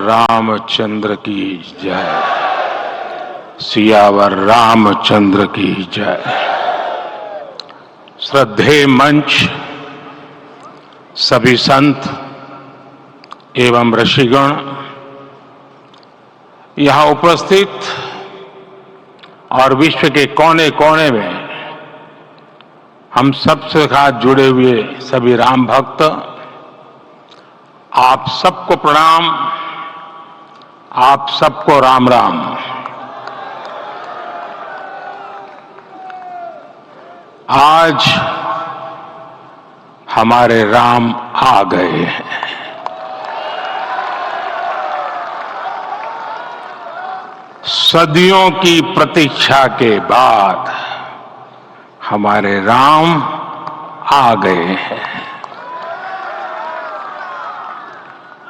रामचंद्र की जय। सियावर रामचंद्र की जय। श्रद्धेय मंच, सभी संत एवं ऋषिगण, यहां उपस्थित और विश्व के कोने कोने में हम सबसे साथ जुड़े हुए सभी राम भक्त, आप सबको प्रणाम, आप सबको राम राम। आज हमारे राम आ गए हैं। सदियों की प्रतीक्षा के बाद हमारे राम आ गए हैं।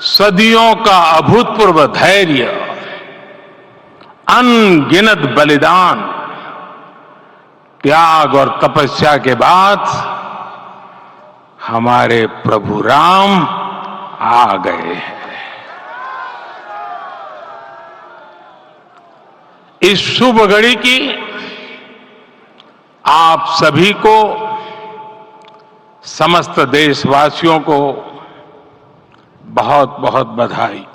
सदियों का अभूतपूर्व धैर्य, अनगिनत बलिदान, त्याग और तपस्या के बाद हमारे प्रभु राम आ गए हैं। इस शुभ घड़ी की आप सभी को, समस्त देशवासियों को बहुत बहुत बधाई।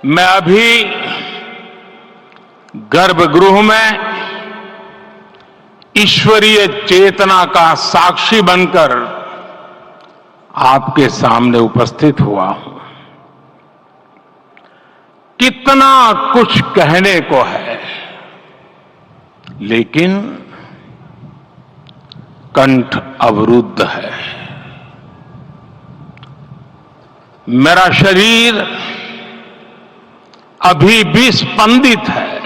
मैं अभी गर्भगृह में ईश्वरीय चेतना का साक्षी बनकर आपके सामने उपस्थित हुआ हूं। कितना कुछ कहने को है, लेकिन कंठ अवरुद्ध है। मेरा शरीर अभी भी स्पंदित है,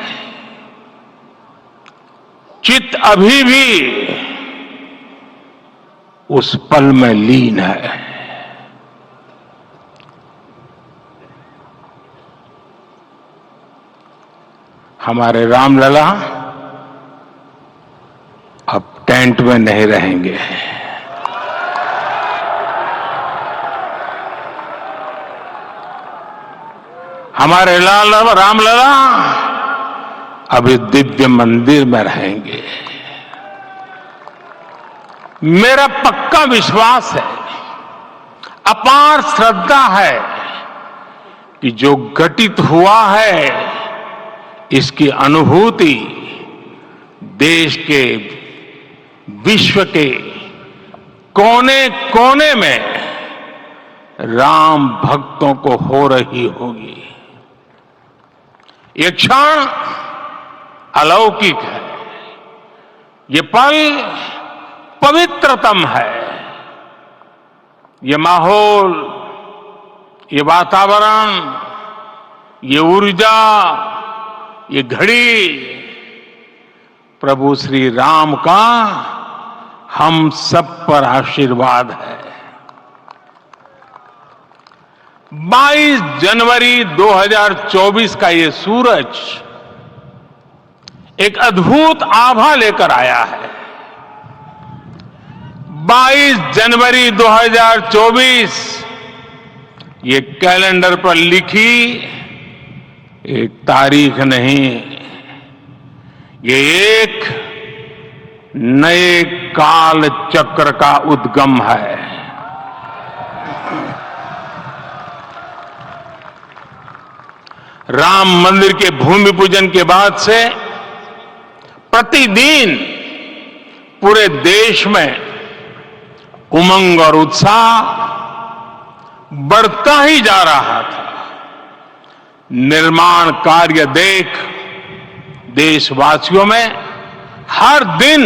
चित्त अभी भी उस पल में लीन है। हमारे रामलला अब टेंट में नहीं रहेंगे। हमारे रामलला अभी दिव्य मंदिर में रहेंगे। मेरा पक्का विश्वास है, अपार श्रद्धा है कि जो घटित हुआ है, इसकी अनुभूति देश के, विश्व के कोने कोने में राम भक्तों को हो रही होगी। ये क्षण अलौकिक है, ये पल पवित्रतम है। ये माहौल, ये वातावरण, ये ऊर्जा, ये घड़ी प्रभु श्री राम का हम सब पर आशीर्वाद है। 22 जनवरी 2024 का ये सूरज एक अद्भुत आभा लेकर आया है। 22 जनवरी 2024 ये कैलेंडर पर लिखी एक तारीख नहीं, ये एक नए काल चक्र का उद्गम है। राम मंदिर के भूमि पूजन के बाद से प्रतिदिन पूरे देश में उमंग और उत्साह बढ़ता ही जा रहा था। निर्माण कार्य देख देशवासियों में हर दिन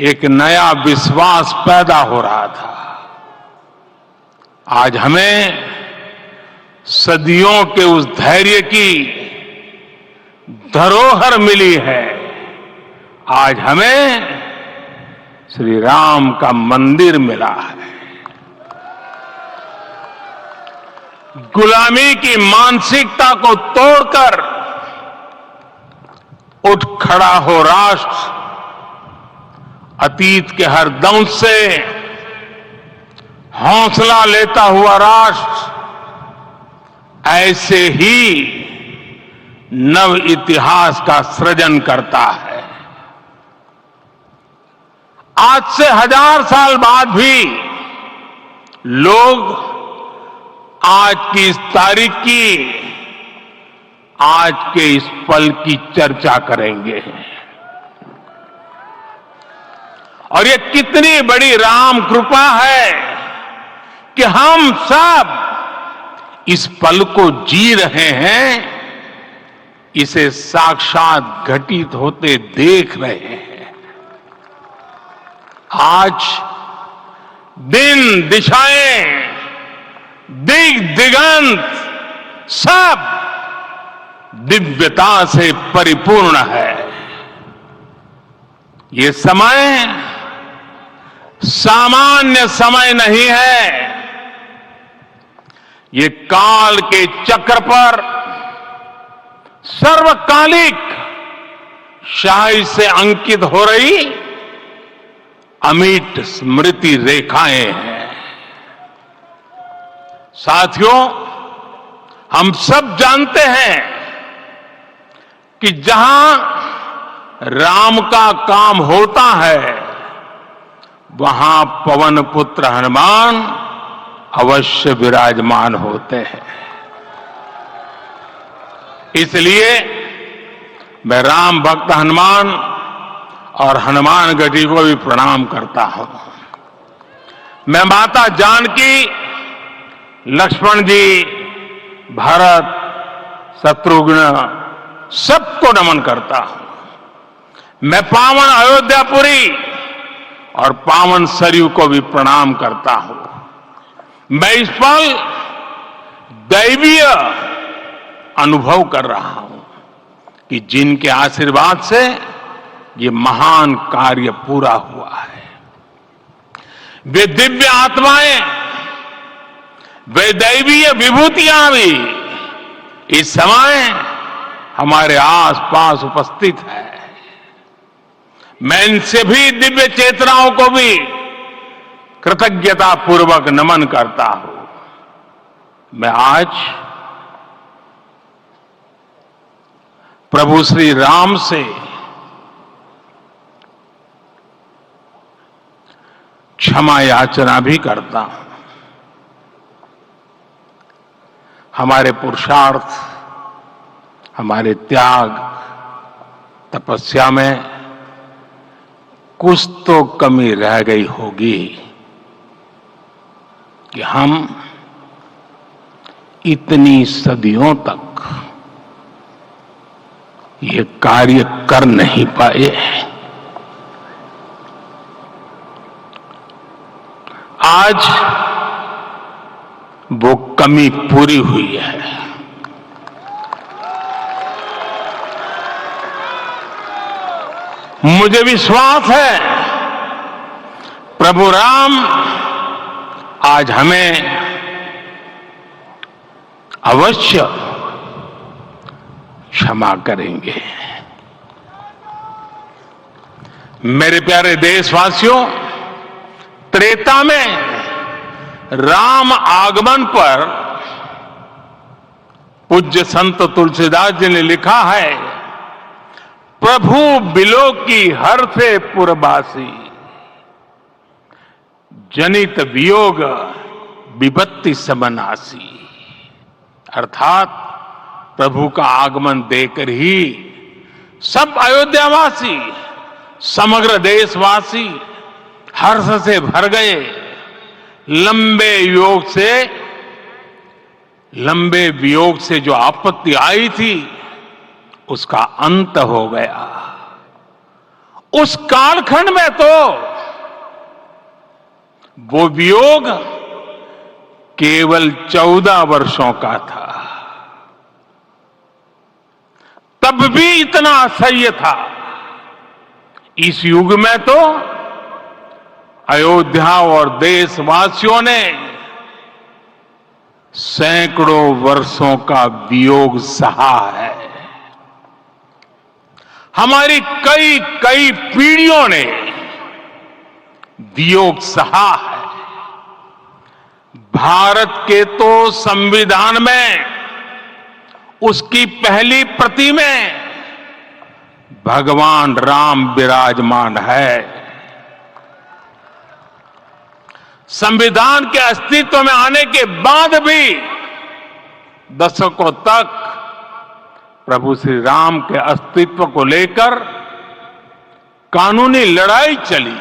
एक नया विश्वास पैदा हो रहा था। आज हमें सदियों के उस धैर्य की धरोहर मिली है। आज हमें श्री राम का मंदिर मिला है। गुलामी की मानसिकता को तोड़कर उठ खड़ा हो राष्ट्र, अतीत के हर दंश से हौसला लेता हुआ राष्ट्र ऐसे ही नव इतिहास का सृजन करता है। आज से 1000 साल बाद भी लोग आज की इस तारीख की, आज के इस पल की चर्चा करेंगे। और ये कितनी बड़ी राम कृपा है कि हम सब इस पल को जी रहे हैं, इसे साक्षात घटित होते देख रहे हैं। आज दिन, दिशाएं, दिगंत सब दिव्यता से परिपूर्ण है। ये समय सामान्य समय नहीं है। ये काल के चक्र पर सर्वकालिक शाही से अंकित हो रही अमिट स्मृति रेखाएं हैं। साथियों, हम सब जानते हैं कि जहां राम का काम होता है, वहां पवन पुत्र हनुमान अवश्य विराजमान होते हैं। इसलिए मैं राम भक्त हनुमान और हनुमान गढ़ी को भी प्रणाम करता हूं। मैं माता जानकी, लक्ष्मण जी, भरत, शत्रुघ्न सबको नमन करता हूं। मैं पावन अयोध्यापुरी और पावन सरयू को भी प्रणाम करता हूं। मैं इस पल दैवीय अनुभव कर रहा हूं कि जिनके आशीर्वाद से ये महान कार्य पूरा हुआ है। वे दिव्य आत्माएं, वे दैवीय विभूतियां भी इस समय हमारे आसपास उपस्थित है। मैं इनसे भी दिव्य चेतनाओं को भी कृतज्ञता पूर्वक नमन करता हूं। मैं आज प्रभु श्री राम से क्षमा याचना भी करता हूं। हमारे पुरुषार्थ, हमारे त्याग, तपस्या में कुछ तो कमी रह गई होगी कि हम इतनी सदियों तक ये कार्य कर नहीं पाए। आज वो कमी पूरी हुई है। मुझे विश्वास है प्रभु राम आज हमें अवश्य क्षमा करेंगे। मेरे प्यारे देशवासियों, त्रेता में राम आगमन पर पूज्य संत तुलसीदास जी ने लिखा है, प्रभु बिलो की हर से पुरबासी, जनित वियोग विपत्ति समनासी। अर्थात प्रभु का आगमन देकर ही सब अयोध्यावासी, समग्र देशवासी हर्ष से भर गए। लंबे वियोग से जो आपत्ति आई थी, उसका अंत हो गया। उस कालखंड में तो वो वियोग केवल 14 वर्षों का था, तब भी इतना असह्य था। इस युग में तो अयोध्या और देशवासियों ने सैकड़ों वर्षों का वियोग सहा है। हमारी कई कई पीढ़ियों ने वियोग सहा है। भारत के तो संविधान में उसकी पहली प्रति में भगवान राम विराजमान है। संविधान के अस्तित्व में आने के बाद भी दशकों तक प्रभु श्री राम के अस्तित्व को लेकर कानूनी लड़ाई चली।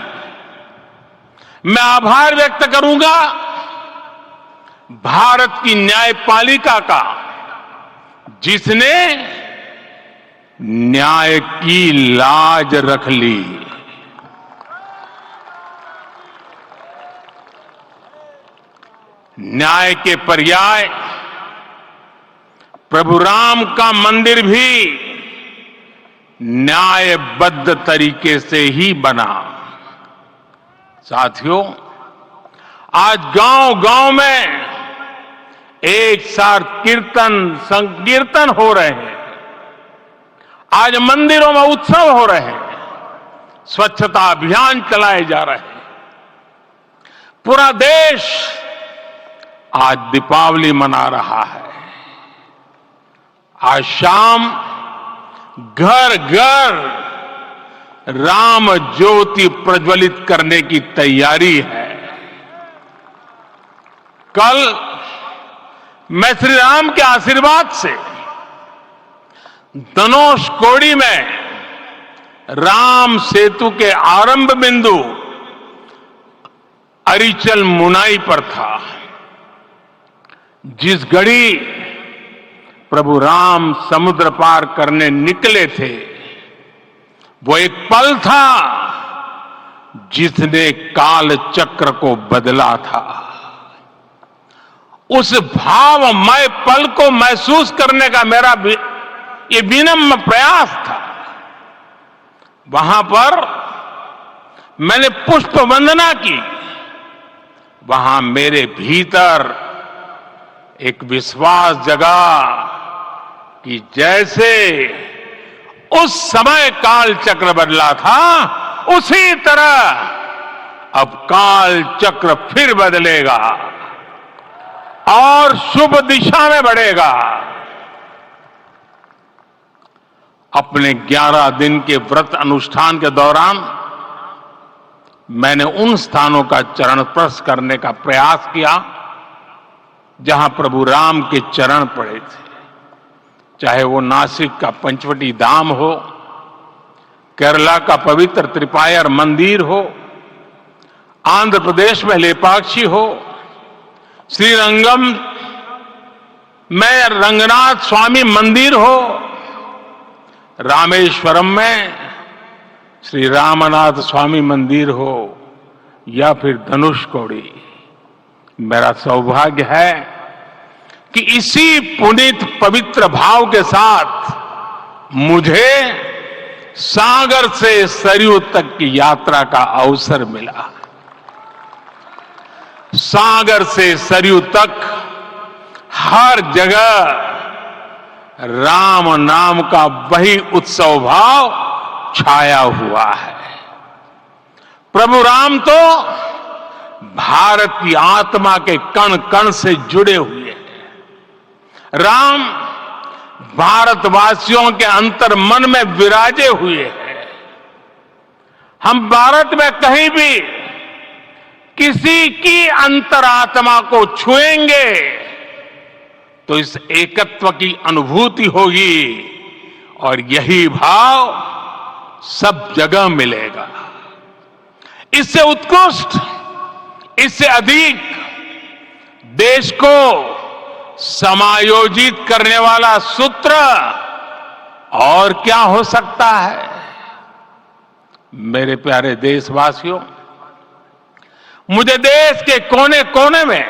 मैं आभार व्यक्त करूंगा भारत की न्यायपालिका का, जिसने न्याय की लाज रख ली। न्याय के पर्याय प्रभु राम का मंदिर भी न्यायबद्ध तरीके से ही बना। साथियों, आज गांव-गांव में एक साथ कीर्तन संकीर्तन हो रहे हैं। आज मंदिरों में उत्सव हो रहे हैं, स्वच्छता अभियान चलाए जा रहे हैं। पूरा देश आज दीपावली मना रहा है। आज शाम घर घर राम ज्योति प्रज्वलित करने की तैयारी है। कल मैं श्री राम के आशीर्वाद से धनुषकोडी में राम सेतु के आरंभ बिंदु अरिचल मुनाई पर था। जिस घड़ी प्रभु राम समुद्र पार करने निकले थे, वो एक पल था जिसने काल चक्र को बदला था। उस भावमय पल को महसूस करने का मेरा ये विनम्र प्रयास था। वहां पर मैंने पुष्प वंदना की। वहां मेरे भीतर एक विश्वास जगा कि जैसे उस समय काल चक्र बदला था, उसी तरह अब काल चक्र फिर बदलेगा और शुभ दिशा में बढ़ेगा। अपने 11 दिन के व्रत अनुष्ठान के दौरान मैंने उन स्थानों का चरण स्पर्श करने का प्रयास किया जहां प्रभु राम के चरण पड़े थे। चाहे वो नासिक का पंचवटी धाम हो, केरला का पवित्र त्रिपायर मंदिर हो, आंध्र प्रदेश में लेपाक्षी हो, श्रीरंगम में रंगनाथ स्वामी मंदिर हो, रामेश्वरम में श्री रामनाथ स्वामी मंदिर हो, या फिर धनुषकोडी। मेरा सौभाग्य है कि इसी पुनीत पवित्र भाव के साथ मुझे सागर से सरयू तक की यात्रा का अवसर मिला। सागर से सरयू तक हर जगह राम नाम का वही उत्सव भाव छाया हुआ है। प्रभु राम तो भारत की आत्मा के कण कण से जुड़े हुए हैं। राम भारतवासियों के अंतर मन में विराजे हुए हैं। हम भारत में कहीं भी किसी की अंतरात्मा को छुएंगे तो इस एकत्व की अनुभूति होगी, और यही भाव सब जगह मिलेगा। इससे उत्कृष्ट, इससे अधिक देश को समायोजित करने वाला सूत्र और क्या हो सकता है। मेरे प्यारे देशवासियों, मुझे देश के कोने कोने में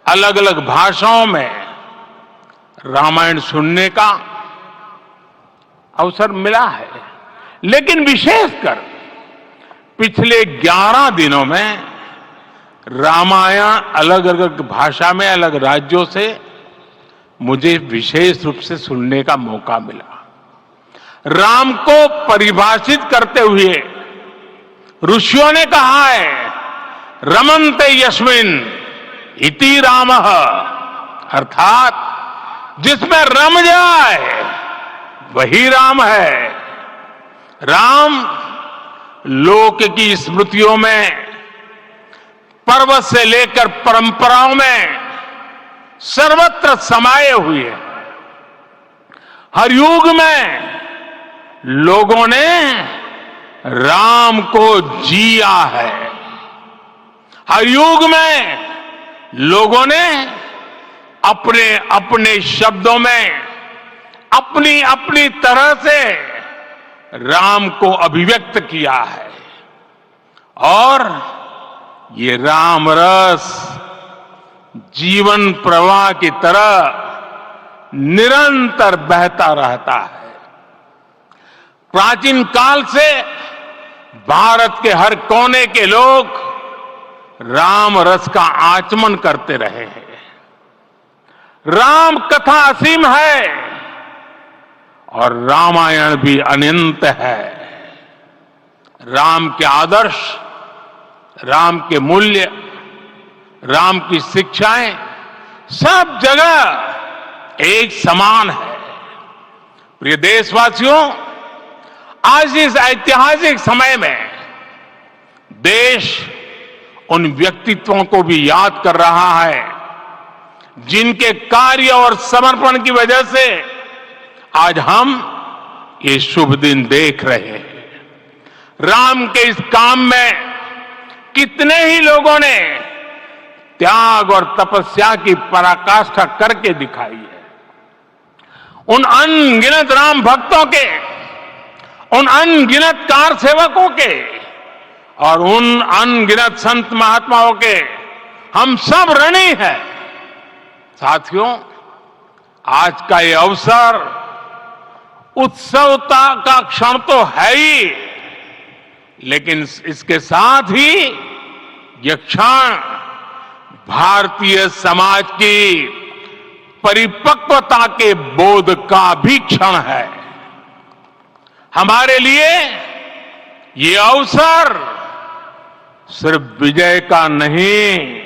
अलग अलग भाषाओं में रामायण सुनने का अवसर मिला है, लेकिन विशेषकर पिछले 11 दिनों में रामायण अलग अलग भाषा में अलग राज्यों से मुझे विशेष रूप से सुनने का मौका मिला। राम को परिभाषित करते हुए ऋषियों ने कहा है, रमन्ते यस्मिन् इति रामः, अर्थात जिसमें रम जाए वही राम है। राम लोक की स्मृतियों में, पर्वत से लेकर परंपराओं में सर्वत्र समाये हुए हैं। हर युग में लोगों ने राम को जिया है। हर युग में लोगों ने अपने अपने शब्दों में अपनी अपनी तरह से राम को अभिव्यक्त किया है। और ये राम रस जीवन प्रवाह की तरह निरंतर बहता रहता है। प्राचीन काल से भारत के हर कोने के लोग राम रस का आचमन करते रहे हैं। राम कथा असीम है और रामायण भी अनंत है। राम के आदर्श, राम के मूल्य, राम की शिक्षाएं सब जगह एक समान है। प्रिय देशवासियों, आज इस ऐतिहासिक समय में देश उन व्यक्तित्वों को भी याद कर रहा है जिनके कार्य और समर्पण की वजह से आज हम ये शुभ दिन देख रहे हैं। राम के इस काम में कितने ही लोगों ने त्याग और तपस्या की पराकाष्ठा करके दिखाई है। उन अनगिनत राम भक्तों के, उन अनगिनत कार सेवकों के और उन अनगिनत संत महात्माओं के हम सब ऋणी हैं। साथियों, आज का ये अवसर उत्सवता का क्षण तो है ही, लेकिन इसके साथ ही यह क्षण भारतीय समाज की परिपक्वता के बोध का भी क्षण है। हमारे लिए ये अवसर सिर्फ विजय का नहीं,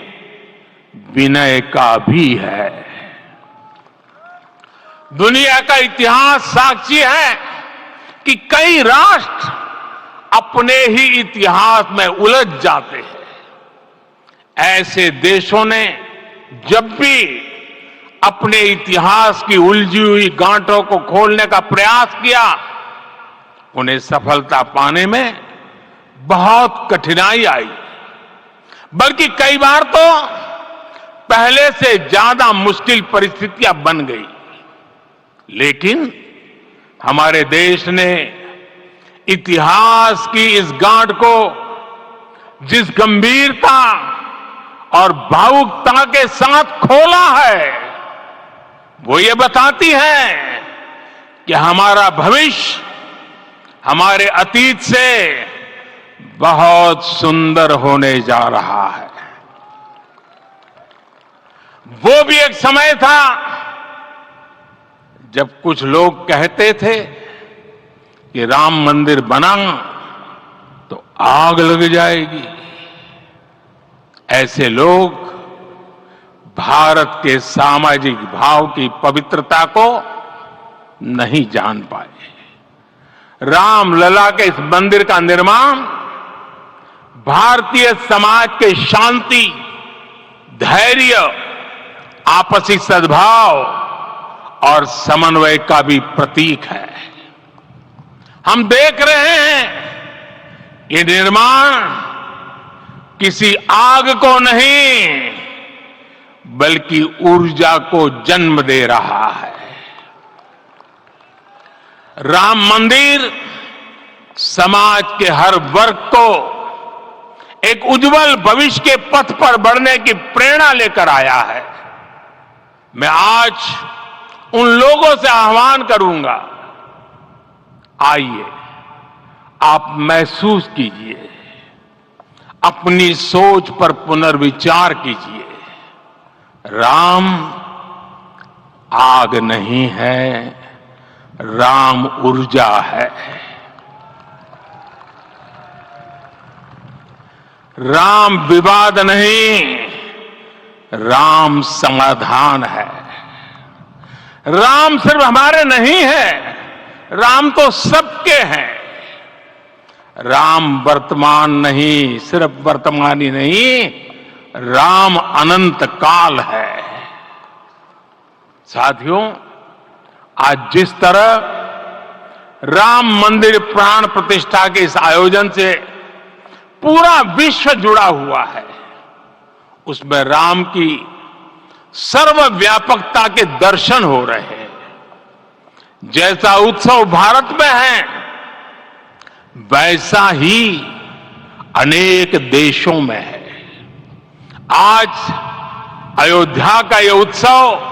विनय का भी है। दुनिया का इतिहास साक्षी है कि कई राष्ट्र अपने ही इतिहास में उलझ जाते हैं। ऐसे देशों ने जब भी अपने इतिहास की उलझी हुई गांठों को खोलने का प्रयास किया, उन्हें सफलता पाने में बहुत कठिनाई आई, बल्कि कई बार तो पहले से ज्यादा मुश्किल परिस्थितियां बन गई। लेकिन हमारे देश ने इतिहास की इस गांठ को जिस गंभीरता और भावुकता के साथ खोला है, वो ये बताती है कि हमारा भविष्य हमारे अतीत से बहुत सुंदर होने जा रहा है। वो भी एक समय था जब कुछ लोग कहते थे कि राम मंदिर बना तो आग लग जाएगी। ऐसे लोग भारत के सामाजिक भाव की पवित्रता को नहीं जान पाए। रामलला के इस मंदिर का निर्माण भारतीय समाज के शांति, धैर्य, आपसी सद्भाव और समन्वय का भी प्रतीक है। हम देख रहे हैं ये निर्माण किसी आग को नहीं बल्कि ऊर्जा को जन्म दे रहा है। राम मंदिर समाज के हर वर्ग को एक उज्जवल भविष्य के पथ पर बढ़ने की प्रेरणा लेकर आया है। मैं आज उन लोगों से आह्वान करूंगा, आइए आप महसूस कीजिए, अपनी सोच पर पुनर्विचार कीजिए। राम आग नहीं है, राम ऊर्जा है। राम विवाद नहीं, राम समाधान है। राम सिर्फ हमारे नहीं है, राम तो सबके हैं। राम वर्तमान नहीं, सिर्फ वर्तमान ही नहीं, राम अनंत काल है। साथियों, आज जिस तरह राम मंदिर प्राण प्रतिष्ठा के इस आयोजन से पूरा विश्व जुड़ा हुआ है, उसमें राम की सर्वव्यापकता के दर्शन हो रहे हैं। जैसा उत्सव भारत में है, वैसा ही अनेक देशों में है। आज अयोध्या का यह उत्सव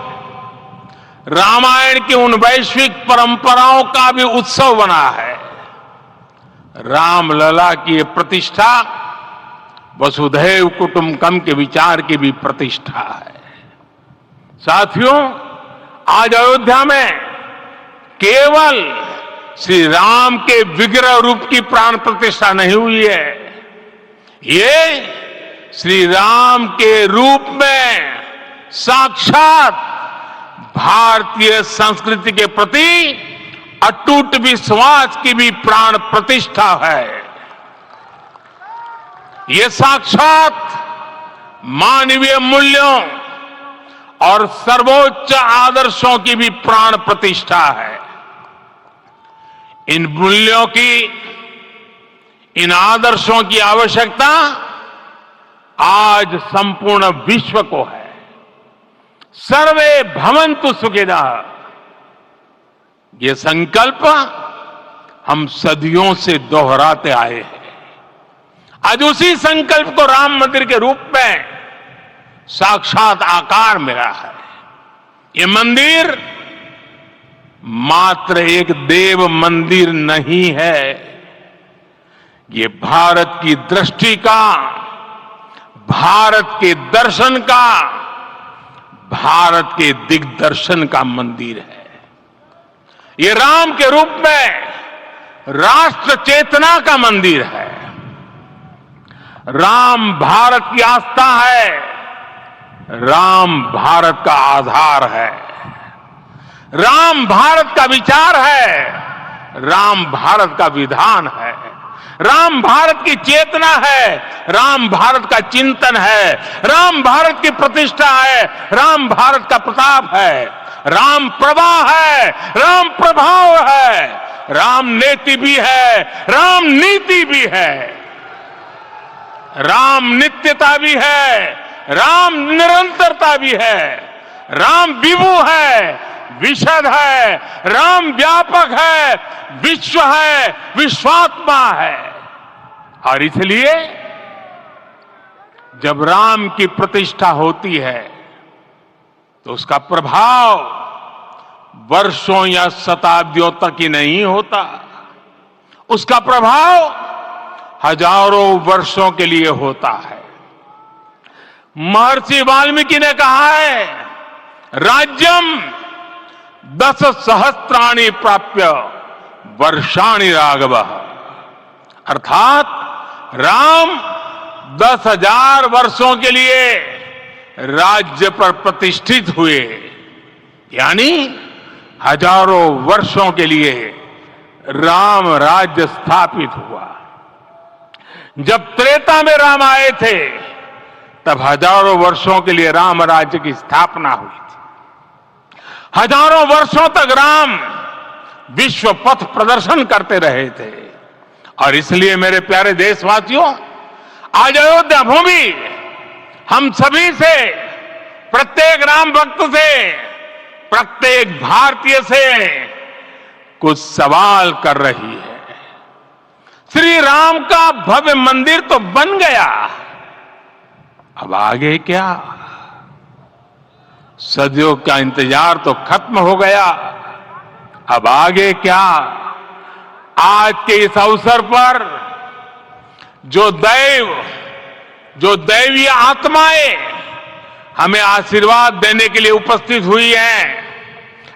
रामायण की उन वैश्विक परंपराओं का भी उत्सव बना है। रामलला की यह प्रतिष्ठा वसुधैव कुटुंबकम के विचार की भी प्रतिष्ठा है। साथियों, आज अयोध्या में केवल श्री राम के विग्रह रूप की प्राण प्रतिष्ठा नहीं हुई है, ये श्री राम के रूप में साक्षात भारतीय संस्कृति के प्रति अटूट विश्वास की भी प्राण प्रतिष्ठा है। ये साक्षात मानवीय मूल्यों और सर्वोच्च आदर्शों की भी प्राण प्रतिष्ठा है। इन मूल्यों की, इन आदर्शों की आवश्यकता आज संपूर्ण विश्व को है। सर्वे भवन्तु सुखिनः, ये संकल्प हम सदियों से दोहराते आए हैं। आज उसी संकल्प को राम मंदिर के रूप में साक्षात आकार मिला है। ये मंदिर मात्र एक देव मंदिर नहीं है, ये भारत की दृष्टि का, भारत के दर्शन का, भारत के दिग्दर्शन का मंदिर है। ये राम के रूप में राष्ट्र चेतना का मंदिर है। राम भारत की आस्था है, राम भारत का आधार है, राम भारत का विचार है, राम भारत का विधान है, राम भारत की चेतना है, राम भारत का चिंतन है, राम भारत की प्रतिष्ठा है, राम भारत का प्रताप है, राम प्रवाह है, राम प्रभाव है, राम नेति भी है, राम नीति भी है, राम नित्यता भी है, राम निरंतरता भी है, राम विभु है, विशद है, राम व्यापक है, विश्व है, विश्वात्मा है। और इसलिए जब राम की प्रतिष्ठा होती है तो उसका प्रभाव वर्षों या शताब्दियों तक ही नहीं होता, उसका प्रभाव हजारों वर्षों के लिए होता है। महर्षि वाल्मीकि ने कहा है, राज्यम 10 सहस्त्राणि प्राप्य वर्षाणि राघवः, अर्थात राम 10,000 वर्षों के लिए राज्य पर प्रतिष्ठित हुए, यानी हजारों वर्षों के लिए राम राज्य स्थापित हुआ। जब त्रेता में राम आए थे तब हजारों वर्षों के लिए राम राज्य की स्थापना हुई थी। हजारों वर्षों तक राम विश्व पथ प्रदर्शन करते रहे थे। और इसलिए मेरे प्यारे देशवासियों, आज अयोध्या भूमि हम सभी से, प्रत्येक राम भक्त से, प्रत्येक भारतीय से कुछ सवाल कर रही है। श्री राम का भव्य मंदिर तो बन गया, अब आगे क्या? सदियों का इंतजार तो खत्म हो गया, अब आगे क्या? आज के इस अवसर पर जो दैवीय आत्माएं हमें आशीर्वाद देने के लिए उपस्थित हुई हैं,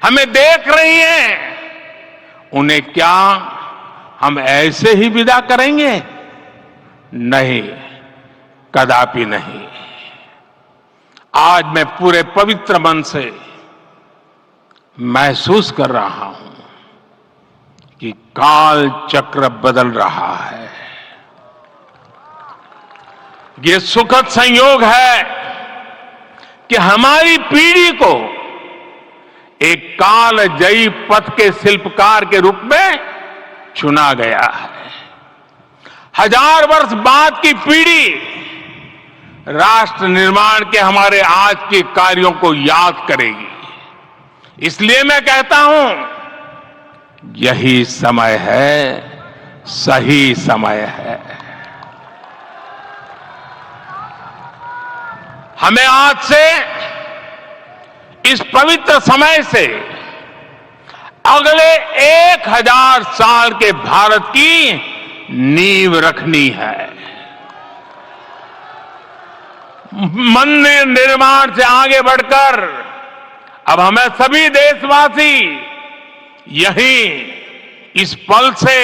हमें देख रही हैं, उन्हें क्या हम ऐसे ही विदा करेंगे? नहीं, कदापि नहीं। आज मैं पूरे पवित्र मन से महसूस कर रहा हूं कि काल चक्र बदल रहा है। ये सुखद संयोग है कि हमारी पीढ़ी को एक कालजयी पथ के शिल्पकार के रूप में चुना गया है। 1000 वर्ष बाद की पीढ़ी राष्ट्र निर्माण के हमारे आज के कार्यों को याद करेगी। इसलिए मैं कहता हूं यही समय है, सही समय है। हमें आज से इस पवित्र समय से अगले 1000 साल के भारत की नींव रखनी है। मंदिर निर्माण से आगे बढ़कर अब हमें सभी देशवासी यही इस पल से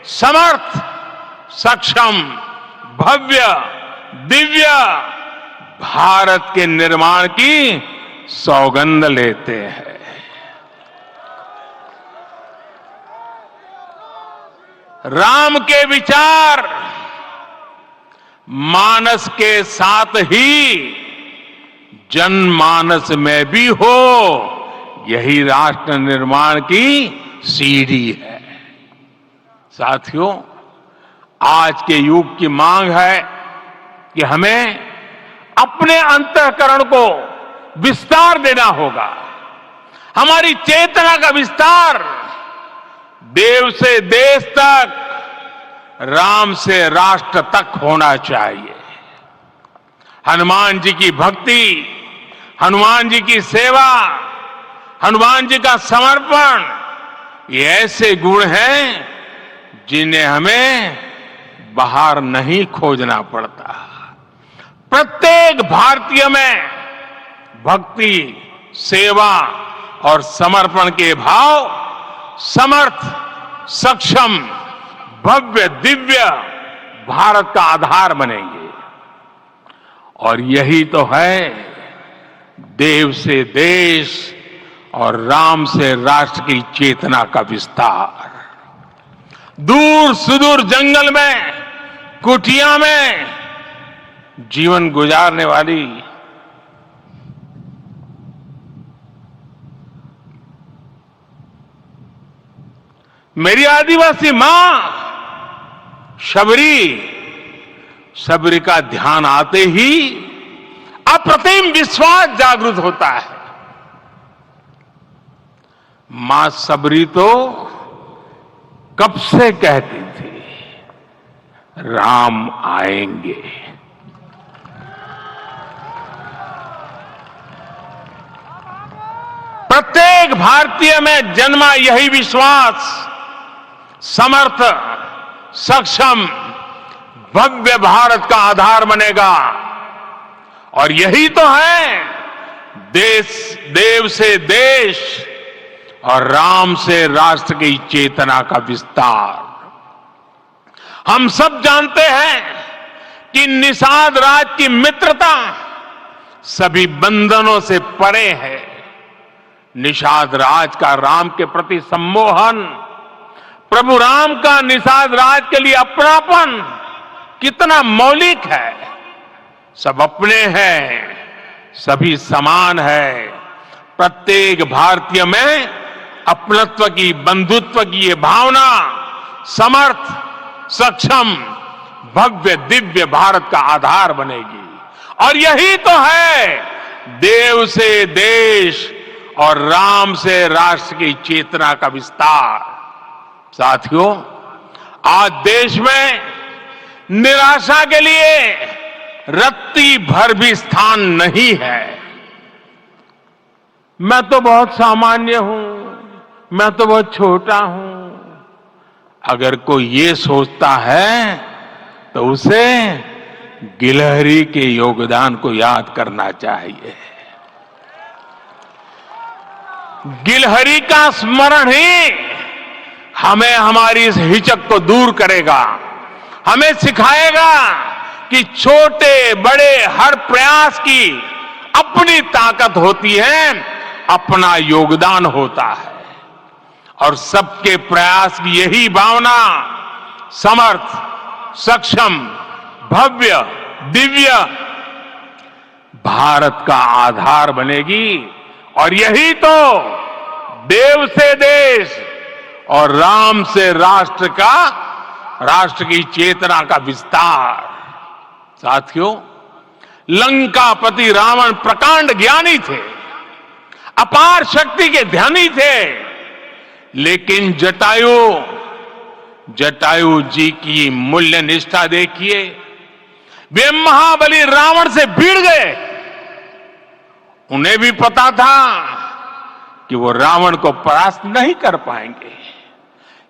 समर्थ, सक्षम, भव्य, दिव्य भारत के निर्माण की सौगंध लेते हैं। राम के विचार मानस के साथ ही जनमानस में भी हो, यही राष्ट्र निर्माण की सीढ़ी है। साथियों, आज के युग की मांग है कि हमें अपने अंतःकरण को विस्तार देना होगा। हमारी चेतना का विस्तार देव से देश तक, राम से राष्ट्र तक होना चाहिए। हनुमान जी की भक्ति, हनुमान जी की सेवा, हनुमान जी का समर्पण, ये ऐसे गुण हैं जिन्हें हमें बाहर नहीं खोजना पड़ता। प्रत्येक भारतीय में भक्ति, सेवा और समर्पण के भाव समर्थ, सक्षम, भव्य, दिव्य भारत का आधार बनेंगे। और यही तो है देव से देश और राम से राष्ट्र की चेतना का विस्तार। दूर सुदूर जंगल में, कुटिया में जीवन गुजारने वाली मेरी आदिवासी मां शबरी का ध्यान आते ही अप्रतिम विश्वास जागृत होता है। मां शबरी तो कब से कहती थी राम आएंगे। प्रत्येक भारतीय में जन्मा यही विश्वास समर्थ, सक्षम, भव्य भारत का आधार बनेगा। और यही तो है देव से देश और राम से राष्ट्र की चेतना का विस्तार। हम सब जानते हैं कि निषाद राज की मित्रता सभी बंधनों से परे है। निषाद राज का राम के प्रति सम्मोहन, प्रभु राम का निषाद राज के लिए अपनापन कितना मौलिक है। सब अपने हैं, सभी समान है। प्रत्येक भारतीय में अपनत्व की, बंधुत्व की ये भावना समर्थ, सक्षम, भव्य, दिव्य भारत का आधार बनेगी। और यही तो है देव से देश और राम से राष्ट्र की चेतना का विस्तार। साथियों, आज देश में निराशा के लिए रत्ती भर भी स्थान नहीं है। मैं तो बहुत सामान्य हूं, मैं तो बहुत छोटा हूं। अगर कोई ये सोचता है तो उसे गिलहरी के योगदान को याद करना चाहिए। गिलहरी का स्मरण ही हमें हमारी इस हिचक को दूर करेगा, हमें सिखाएगा कि छोटे बड़े हर प्रयास की अपनी ताकत होती है अपना योगदान होता है और सबके प्रयास की यही भावना समर्थ, सक्षम, भव्य, दिव्य भारत का आधार बनेगी। और यही तो देव से देश और राम से राष्ट्र की चेतना का विस्तार। साथियों, लंकापति रावण प्रकांड ज्ञानी थे, अपार शक्ति के ध्यानी थे, लेकिन जटायु जी की मूल्य निष्ठा देखिए। वे महाबली रावण से भिड़ गए। उन्हें भी पता था कि वो रावण को परास्त नहीं कर पाएंगे,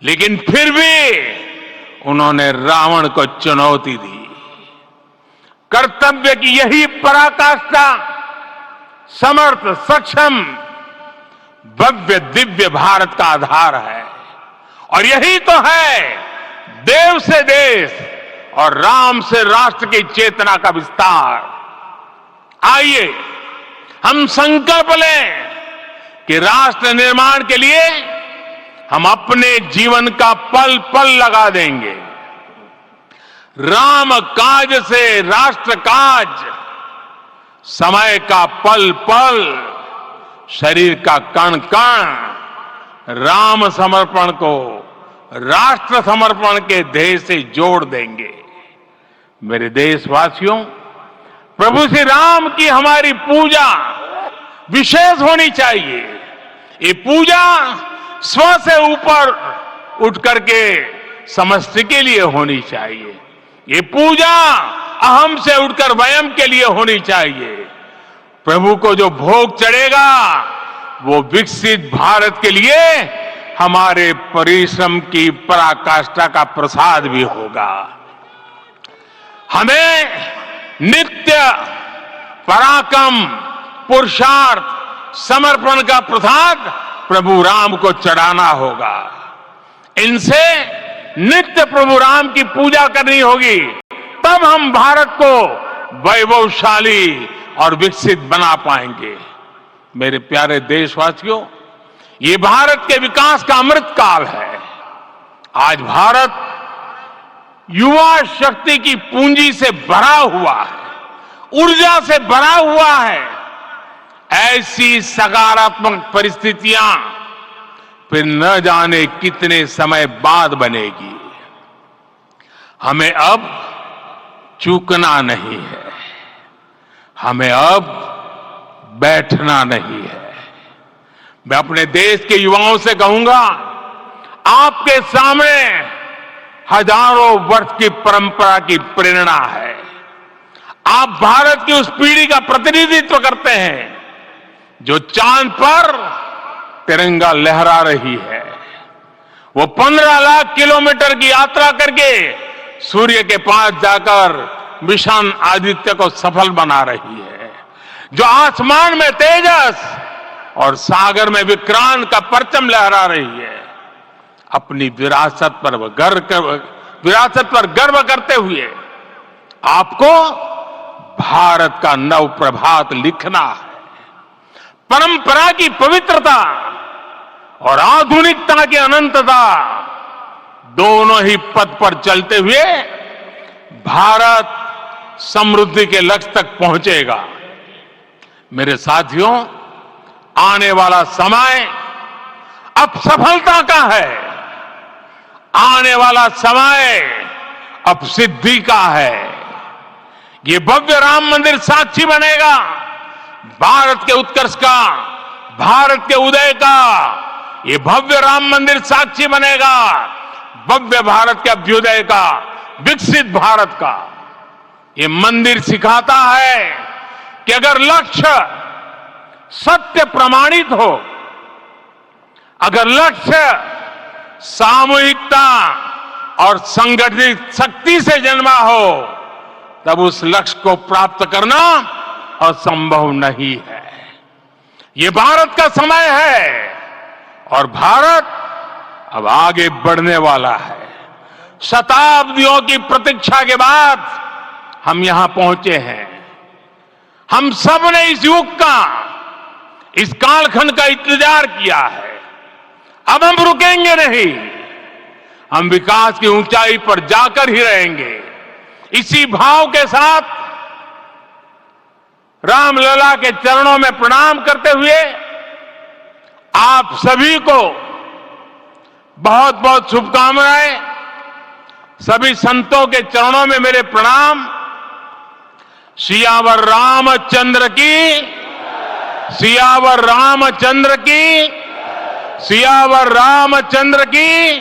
लेकिन फिर भी उन्होंने रावण को चुनौती दी। कर्तव्य की यही पराकाष्ठा समर्थ, सक्षम, भव्य, दिव्य भारत का आधार है। और यही तो है देव से देश और राम से राष्ट्र की चेतना का विस्तार। आइए हम संकल्प लें कि राष्ट्र निर्माण के लिए हम अपने जीवन का पल पल लगा देंगे। राम काज से राष्ट्र काज, समय का पल पल, शरीर का कण कण राम समर्पण को राष्ट्र समर्पण के ध्येय से जोड़ देंगे। मेरे देशवासियों, प्रभु श्री राम की हमारी पूजा विशेष होनी चाहिए। ये पूजा स्व से ऊपर उठ करके समष्टि के लिए होनी चाहिए। ये पूजा अहम से उठकर वयम के लिए होनी चाहिए। प्रभु को जो भोग चढ़ेगा वो विकसित भारत के लिए हमारे परिश्रम की पराकाष्ठा का प्रसाद भी होगा। हमें नित्य पराक्रम, पुरुषार्थ, समर्पण का प्रसाद प्रभु राम को चढ़ाना होगा। इनसे नित्य प्रभु राम की पूजा करनी होगी, तब हम भारत को वैभवशाली और विकसित बना पाएंगे। मेरे प्यारे देशवासियों, ये भारत के विकास का अमृत काल है। आज भारत युवा शक्ति की पूंजी से भरा हुआ है, ऊर्जा से भरा हुआ है। ऐसी सकारात्मक परिस्थितियां फिर न जाने कितने समय बाद बनेगी। हमें अब चूकना नहीं है, हमें अब बैठना नहीं है। मैं अपने देश के युवाओं से कहूंगा, आपके सामने हजारों वर्ष की परंपरा की प्रेरणा है। आप भारत की उस पीढ़ी का प्रतिनिधित्व करते हैं जो चांद पर तिरंगा लहरा रही है। वो 15 लाख किलोमीटर की यात्रा करके सूर्य के पास जाकर मिशन आदित्य को सफल बना रही है। जो आसमान में तेजस और सागर में विक्रांत का परचम लहरा रही है। अपनी विरासत पर गर्व करते हुए आपको भारत का नव प्रभात लिखना है। परंपरा की पवित्रता और आधुनिकता की अनंतता, दोनों ही पथ पर चलते हुए भारत समृद्धि के लक्ष्य तक पहुंचेगा। मेरे साथियों, आने वाला समय अब सफलता का है। आने वाला समय अब सिद्धि का है। ये भव्य राम मंदिर साक्षी बनेगा भारत के उत्कर्ष का, भारत के उदय का। ये भव्य राम मंदिर साक्षी बनेगा भव्य भारत के अभ्युदय का, विकसित भारत का। ये मंदिर सिखाता है कि अगर लक्ष्य सत्य प्रमाणित हो, अगर लक्ष्य सामूहिकता और संगठित शक्ति से जन्मा हो, तब उस लक्ष्य को प्राप्त करना असंभव नहीं है। ये भारत का समय है और भारत अब आगे बढ़ने वाला है। शताब्दियों की प्रतीक्षा के बाद हम यहां पहुंचे हैं। हम सब ने इस युग का, इस कालखंड का इंतजार किया है। अब हम रुकेंगे नहीं, हम विकास की ऊंचाई पर जाकर ही रहेंगे। इसी भाव के साथ रामलला के चरणों में प्रणाम करते हुए आप सभी को बहुत बहुत शुभकामनाएं। सभी संतों के चरणों में मेरे प्रणाम। सियावर रामचंद्र की, सियावर रामचंद्र की, सियावर रामचंद्र की।